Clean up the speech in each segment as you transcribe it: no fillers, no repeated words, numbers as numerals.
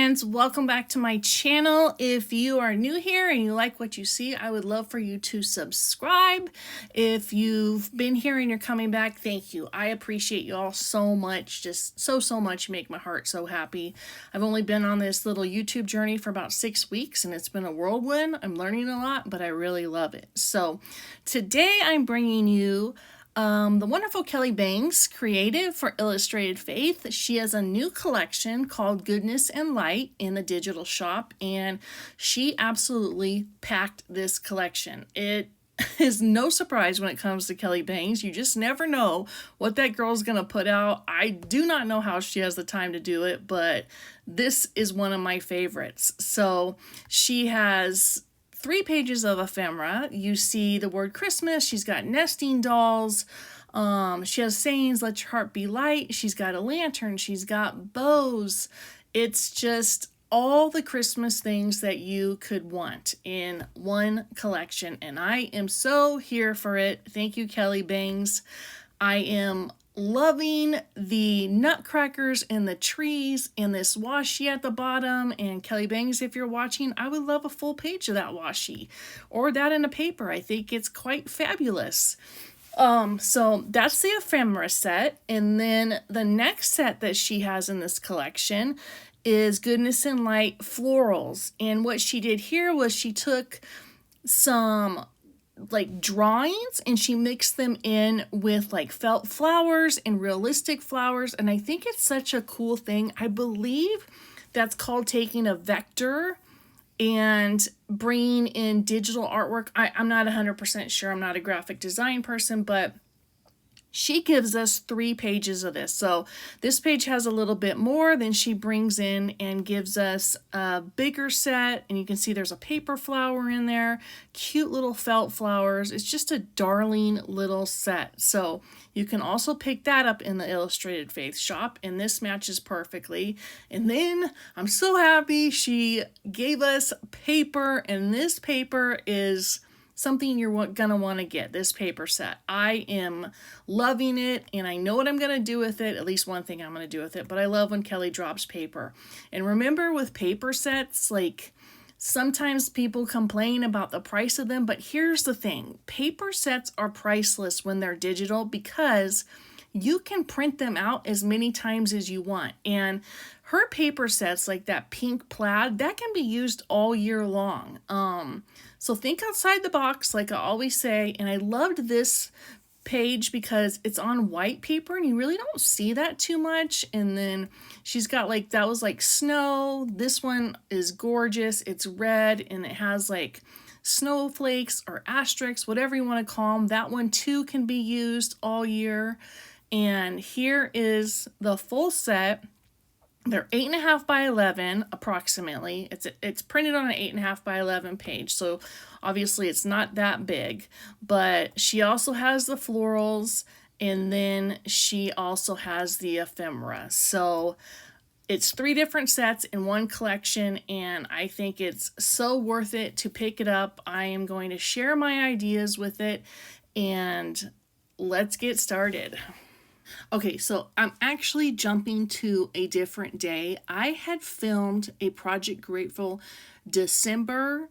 friends, welcome back to my channel. If you are new here and you like what you see, I would love for you to subscribe. If you've been here and you're coming back, thank you. I appreciate you all so much, just so much. You make my heart so happy. I've only been on this little YouTube journey for about 6 weeks and it's been a whirlwind. I'm learning a lot, but I really love it. So today I'm bringing you the wonderful Kelly Bangs, creative for Illustrated Faith. She has a new collection called Goodness and Light in the digital shop, and she absolutely packed this collection. It is no surprise when it comes to Kelly Bangs. You just never know what that girl's gonna put out. I do not know how she has the time to do it, but this is one of my favorites. So she has 3 pages of ephemera. You see the word Christmas. She's got nesting dolls. She has sayings, let your heart be light. She's got a lantern. She's got bows. It's just all the Christmas things that you could want in one collection. And I am so here for it. Thank you, Kelly Bangs. I am loving the nutcrackers and the trees and this washi at the bottom. And Kelly Bangs, if you're watching, I would love a full page of that washi or that in a paper. I think it's quite fabulous. So that's the ephemera set. And then the next set that she has in this collection is Goodness and Light florals. And what she did here was she took some like drawings and she mixed them in with like felt flowers and realistic flowers, and I think it's such a cool thing. I believe that's called taking a vector and bringing in digital artwork. I'm not 100% sure. I'm not a graphic design person, but she gives us 3 pages of this. So this page has a little bit more, then she brings in and gives us a bigger set, and you can see there's a paper flower in there, cute little felt flowers. It's just a darling little set. So you can also pick that up in the Illustrated Faith shop, and this matches perfectly. And then I'm so happy she gave us paper, and this paper is something you're gonna want to get, this paper set. I am loving it, and I know what I'm gonna do with it. At least one thing I'm gonna do with it, but I love when Kelly drops paper. And remember, with paper sets, like sometimes people complain about the price of them, but here's the thing. Paper sets are priceless when they're digital because you can print them out as many times as you want. And her paper sets, like that pink plaid, that can be used all year long. So think outside the box, like I always say. And I loved this page because it's on white paper and you really don't see that too much. And then she's got like, that was like snow. This one is gorgeous. It's red and it has like snowflakes or asterisks, whatever you want to call them. That one too can be used all year. And here is the full set. They're 8.5 by 11 approximately. It's printed on an 8.5 by 11 page, so obviously it's not that big. But she also has the florals, and then she also has the ephemera. So it's 3 different sets in one collection, and I think it's so worth it to pick it up. I am going to share my ideas with it, and let's get started. Okay, so I'm actually jumping to a different day. I had filmed a Project Grateful December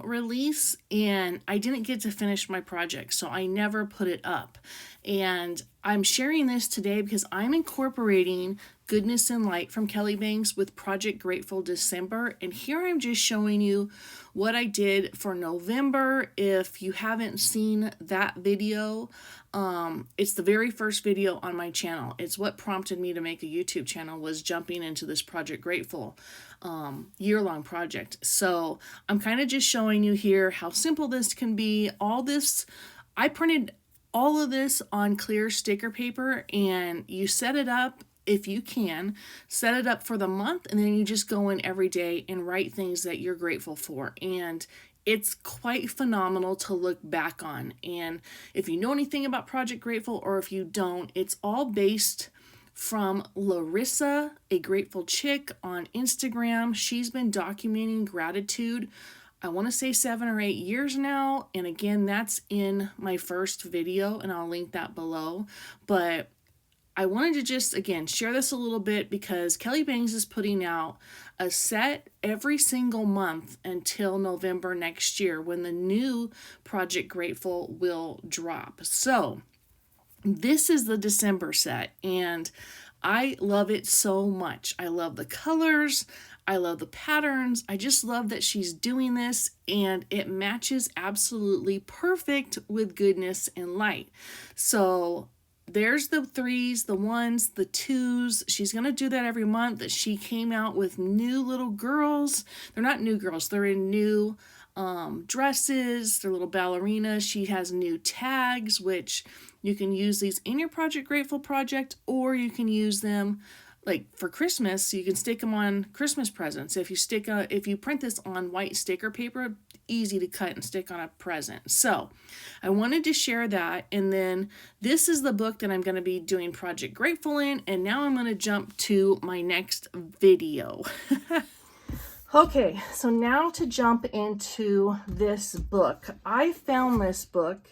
release, and I didn't get to finish my project, so I never put it up. And I'm sharing this today because I'm incorporating Goodness and Light from Kelly Bangs with Project Grateful December, and here I'm just showing you what I did for November. If you haven't seen that video, it's the very first video on my channel. It's what prompted me to make a YouTube channel, was jumping into this Project Grateful year-long project. So I'm kind of just showing you here how simple this can be. All this, I printed all of this on clear sticker paper, and you set it up, if you can, set it up for the month, and then you just go in every day and write things that you're grateful for. And it's quite phenomenal to look back on. And if you know anything about Project Grateful, or if you don't, it's all based from Larissa, a grateful chick on Instagram. She's been documenting gratitude, I want to say 7 or 8 years now. And again, that's in my first video, and I'll link that below. But I wanted to just, again, share this a little bit because Kelly Bangs is putting out a set every single month until November next year when the new Project Grateful will drop. So this is the December set, and I love it so much. I love the colors. I love the patterns. I just love that she's doing this, and it matches absolutely perfect with Goodness and Light. So there's the 3s, the 1s, the 2s. She's going to do that every month. She came out with new little girls. They're not new girls. They're in new dresses. They're little ballerinas. She has new tags, which you can use these in your Project Grateful project, or you can use them like for Christmas. You can stick them on Christmas presents. If you print this on white sticker paper, easy to cut and stick on a present. So I wanted to share that. And then this is the book that I'm going to be doing Project Grateful in. And now I'm going to jump to my next video. Okay, so now to jump into this book. I found this book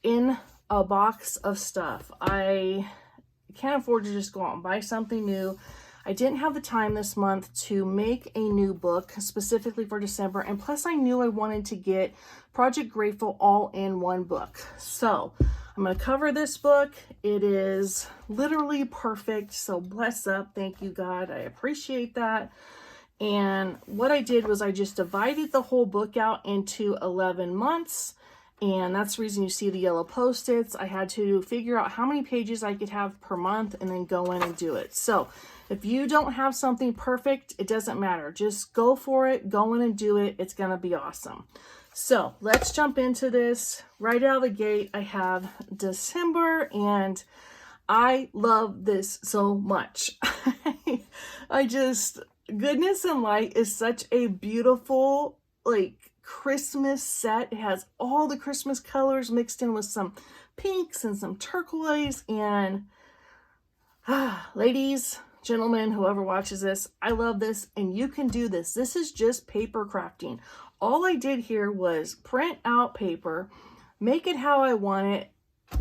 in a box of stuff. I can't afford to just go out and buy something new. I didn't have the time this month to make a new book specifically for December, and plus I knew I wanted to get Project Grateful all in one book. So I'm going to cover this book. It is literally perfect, so bless up. Thank you, God. I appreciate that. And what I did was I just divided the whole book out into 11 months. And that's the reason you see the yellow Post-its. I had to figure out how many pages I could have per month and then go in and do it. So if you don't have something perfect, it doesn't matter. Just go for it. Go in and do it. It's going to be awesome. So let's jump into this. Right out of the gate, I have December, and I love this so much. Goodness and Light is such a beautiful, Christmas set. It has all the Christmas colors mixed in with some pinks and some turquoise. And ladies, gentlemen, whoever watches this, I love this, and you can do this. This is just paper crafting. All I did here was print out paper, make it how I want it,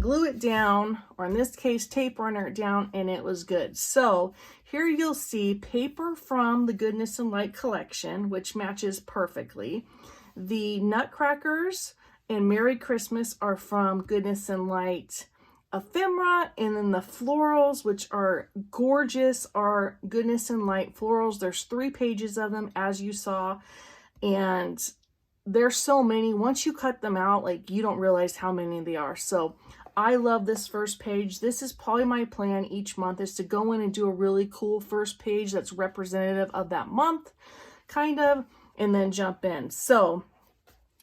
glue it down, or in this case, tape runner it down, and it was good. So here you'll see paper from the Goodness and Light collection, which matches perfectly. The Nutcrackers and Merry Christmas are from Goodness and Light ephemera, and then the florals, which are gorgeous, are Goodness and Light florals. There's 3 pages of them, as you saw, and there's so many. Once you cut them out, you don't realize how many they are. So I love this first page. This is probably my plan each month, is to go in and do a really cool first page that's representative of that month, kind of, and then jump in. So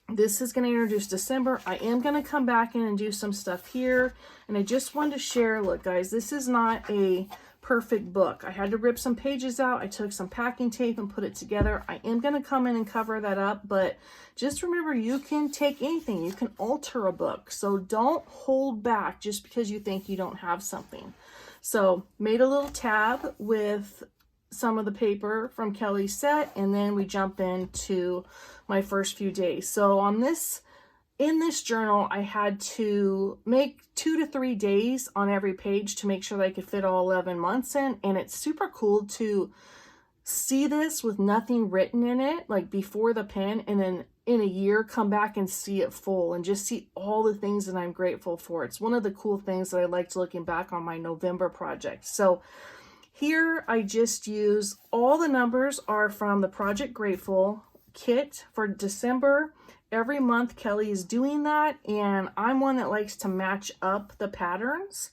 this is going to introduce December. I am going to come back in and do some stuff here. And I just wanted to share, look guys, this is not a perfect book. I had to rip some pages out. I took some packing tape and put it together. I am going to come in and cover that up, but just remember, you can take anything. You can alter a book. So don't hold back just because you think you don't have something. So made a little tab with some of the paper from Kelly's set, and then we jump into my first few days. So in this journal, I had to make 2 to 3 days on every page to make sure that I could fit all 11 months in. And it's super cool to see this with nothing written in it, before the pen, and then in a year come back and see it full and just see all the things that I'm grateful for. It's one of the cool things that I liked looking back on my November project. So here I just use, all the numbers are from the Project Grateful kit for December. Every month Kelly is doing that, and I'm one that likes to match up the patterns.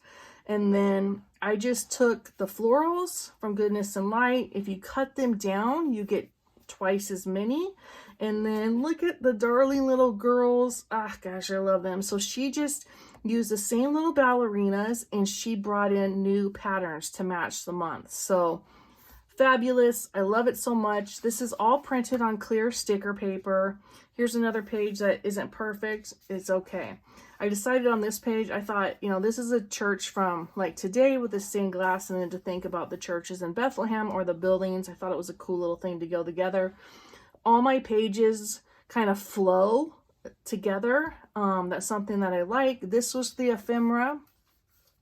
And then I just took the florals from Goodness and Light. If you cut them down, you get twice as many. And then look at the darling little girls. Ah, gosh, I love them. So she just used the same little ballerinas, and she brought in new patterns to match the month. So fabulous. I love it so much. This is all printed on clear sticker paper. Here's another page that isn't perfect. It's okay. I decided on this page, I thought, this is a church from today with the stained glass, and then to think about the churches in Bethlehem or the buildings. I thought it was a cool little thing to go together. All my pages kind of flow together. That's something that I like. This was the ephemera.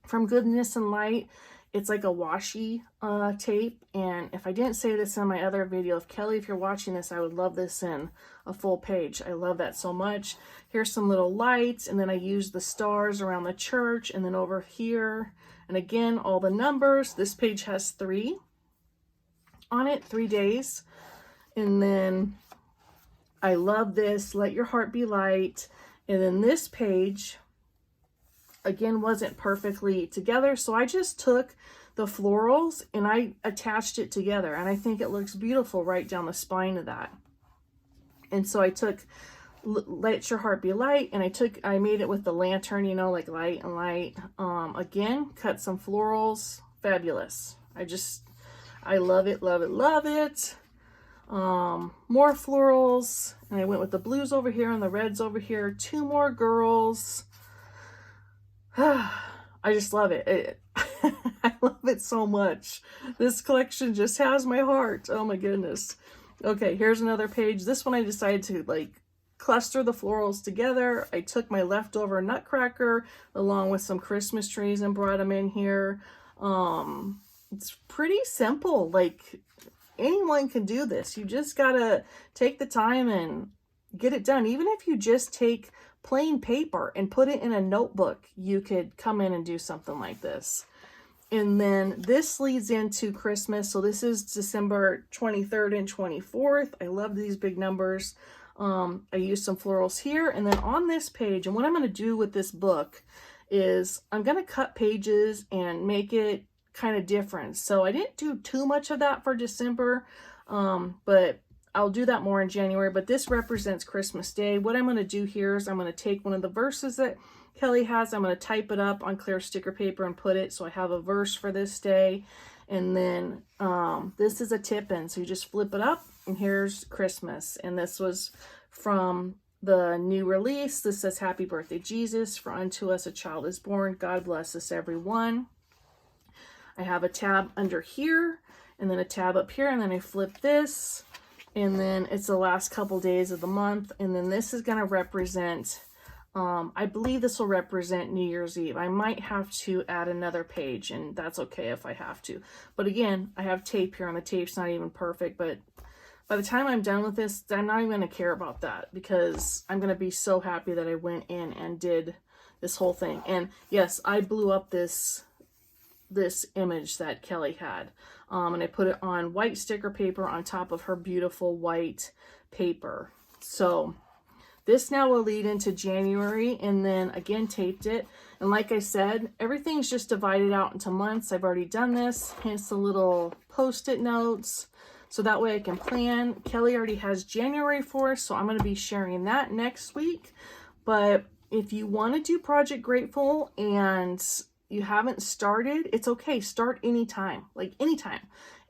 from Goodness and Light. It's like a washi tape. And if I didn't say this in my other video, Kelly, if you're watching this, I would love this in a full page. I love that so much. Here's some little lights, and then I use the stars around the church, and then over here, and again, all the numbers. This page has 3 on it, 3 days. And then I love this, Let Your Heart Be Light. And then this page, again, wasn't perfectly together, so I just took the florals and I attached it together, and I think it looks beautiful right down the spine of that. And so I took Let Your Heart Be Light, and I made it with the lantern, you know, like light and light. Again, cut some florals. Fabulous. I love it, love it, love it. More florals, and I went with the blues over here and the reds over here. 2 more girls. I just love it. I love it so much. This collection just has my heart. Oh my goodness. Okay, here's another page. This one I decided to like cluster the florals together. I took my leftover nutcracker along with some Christmas trees and brought them in here. It's pretty simple. Like, anyone can do this. You just gotta take the time and get it done. Even if you just take plain paper and put it in a notebook, you could come in and do something like this. And then this leads into Christmas. So this is December 23rd and 24th. I love these big numbers. I used some florals here. And then on this page, and what I'm going to do with this book is I'm going to cut pages and make it kind of different. So I didn't do too much of that for December, but I'll do that more in January. But this represents Christmas Day. What I'm going to do here is I'm going to take one of the verses that Kelly has. I'm going to type it up on clear sticker paper and put it so I have a verse for this day. And then this is a tip-in. So you just flip it up and here's Christmas. And this was from the new release. This says, Happy Birthday, Jesus. For unto us a child is born. God bless us, everyone. I have a tab under here and then a tab up here. And then I flip this. And then it's the last couple days of the month. And then this is going to represent, I believe this will represent New Year's Eve. I might have to add another page, and that's okay if I have to. But again, I have tape here, and the tape's not even perfect. But by the time I'm done with this, I'm not even going to care about that, because I'm going to be so happy that I went in and did this whole thing. And yes, I blew up this image that Kelly had. And I put it on white sticker paper on top of her beautiful white paper. So this now will lead into January, and then again taped it. And like I said, everything's just divided out into months. I've already done this, hence the little post-it notes. So that way I can plan. Kelly already has January for us, so I'm going to be sharing that next week. But if you want to do Project Grateful and you haven't started, it's okay. Start anytime, like anytime.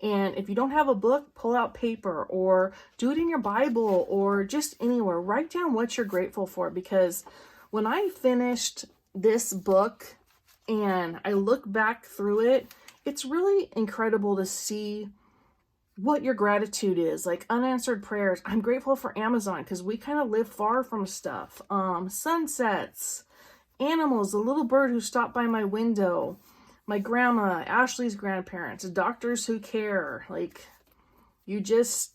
And if you don't have a book, pull out paper or do it in your Bible or just anywhere. Write down what you're grateful for, because when I finished this book and I look back through it, it's really incredible to see what your gratitude is. Like unanswered prayers. I'm grateful for Amazon because we kind of live far from stuff. Sunsets. Animals, the little bird who stopped by my window, my grandma, Ashley's grandparents, doctors who care. Like, there's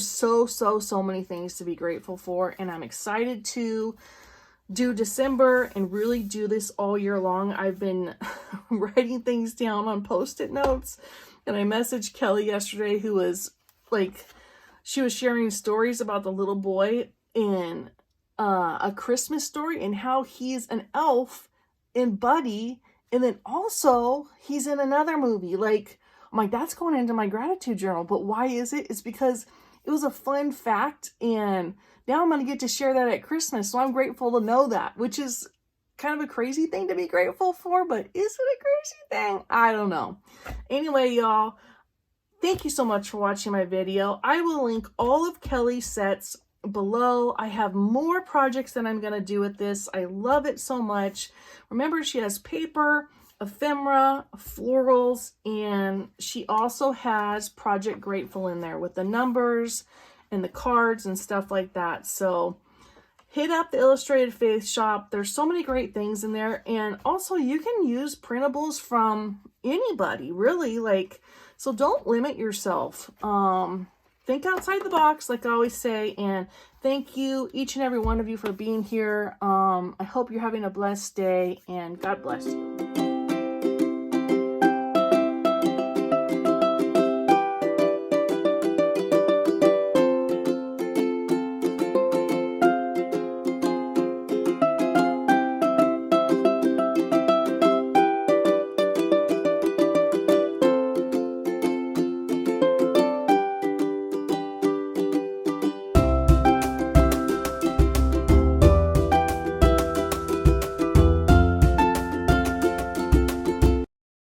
so many things to be grateful for. And I'm excited to do December and really do this all year long. I've been writing things down on Post-it notes. And I messaged Kelly yesterday, who was like, she was sharing stories about the little boy in A Christmas Story and how he's an elf in Buddy, and then also he's in another movie. Like, I'm like, that's going into my gratitude journal. But why is it? It's because it was a fun fact, and now I'm going to get to share that at Christmas. So I'm grateful to know that, which is kind of a crazy thing to be grateful for, but is it a crazy thing? I don't know. Anyway, y'all, thank you so much for watching my video. I will link all of Kelly's sets below. I have more projects that I'm going to do with this. I love it so much. Remember, she has paper, ephemera, florals, and she also has Project Grateful in there with the numbers and the cards and stuff like that. So hit up the Illustrated Faith shop. There's so many great things in there. And also you can use printables from anybody, really. Like, so don't limit yourself. Think outside the box, like I always say, and thank you, each and every one of you, for being here. I hope you're having a blessed day, and God bless you.